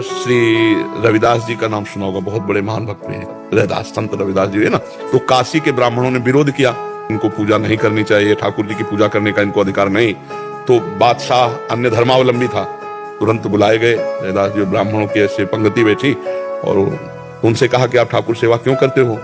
श्री रविदास जी का नाम सुना होगा, बहुत बड़े महान भक्त हैं रविदास, संत रविदास जी है ना। तो काशी के ब्राह्मणों ने विरोध किया, इनको पूजा नहीं करनी चाहिए, ठाकुर जी की पूजा करने का इनको अधिकार नहीं। तो बादशाह अन्य धर्मावलंबी था, तुरंत बुलाए गए रविदास जी, ब्राह्मणों की ऐसे पंक्ति बैठी और उनसे कहा कि आप ठाकुर सेवा क्यों करते हो?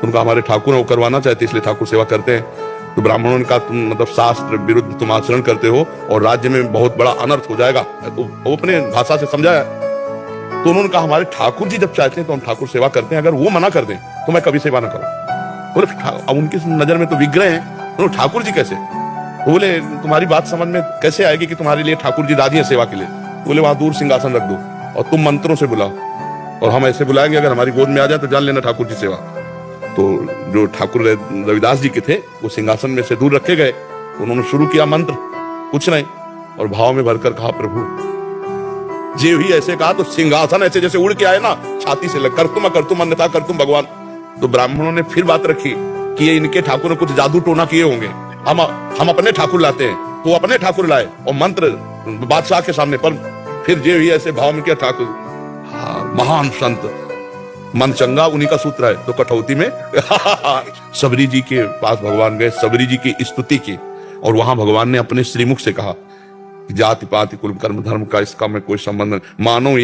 उनका हमारे ठाकुर वो करवाना चाहते इसलिए ठाकुर सेवा करते हैं। तो ब्राह्मणों ने कहा तुम मतलब शास्त्र विरुद्ध तुम आचरण करते हो और राज्य में बहुत बड़ा अनर्थ हो जाएगा। तो वो अपने भाषा से समझाया। तो उन्होंने कहा हमारे ठाकुर जी जब चाहते हैं तो हम ठाकुर सेवा करते हैं, अगर वो मना कर दें तो मैं कभी सेवा ना करूं। बोले अब उनकी नजर में तो विग्रह हैं, तो ठाकुर जी कैसे? तो बोले तुम्हारी बात समझ में कैसे आएगी कि तुम्हारे लिए ठाकुर जी राजी है सेवा के लिए? बोले वहां दूर सिंहासन रख दो और तुम मंत्रों से बुलाओ और हम ऐसे बुलाएंगे, अगर हमारी गोद में आ जाए तो जान लेना ठाकुर जी सेवा। तो जो ठाकुर रविदास जी के थे वो सिंहासन में से दूर रखे गए, उन्होंने शुरू किया मंत्र, कुछ नहीं, और भाव में भरकर कहा प्रभु जे ही ऐसे कहा तो सिंहासन ऐसे जैसे उड़ के आए ना, छाती से लग कर तुम अन्यथा कर तुम भगवान। तो ब्राह्मणों ने फिर बात रखी कि ये इनके ठाकुर ने कुछ जादू टोना किए होंगे, हम अपने ठाकुर लाते हैं। तो अपने ठाकुर लाए और मंत्र बादशाह के सामने, पर फिर जे ही ऐसे भाव में किया ठाकुर महान संत मन चंगा उन्हीं का सूत्र है। तो कठौती में सबरी जी के पास भगवान गए, सबरी जी की स्तुति की और वहां भगवान ने अपने श्रीमुख से कहा जाति पाति कुल कर्म धर्म का इसका में कोई संबंध नहीं, मानो एक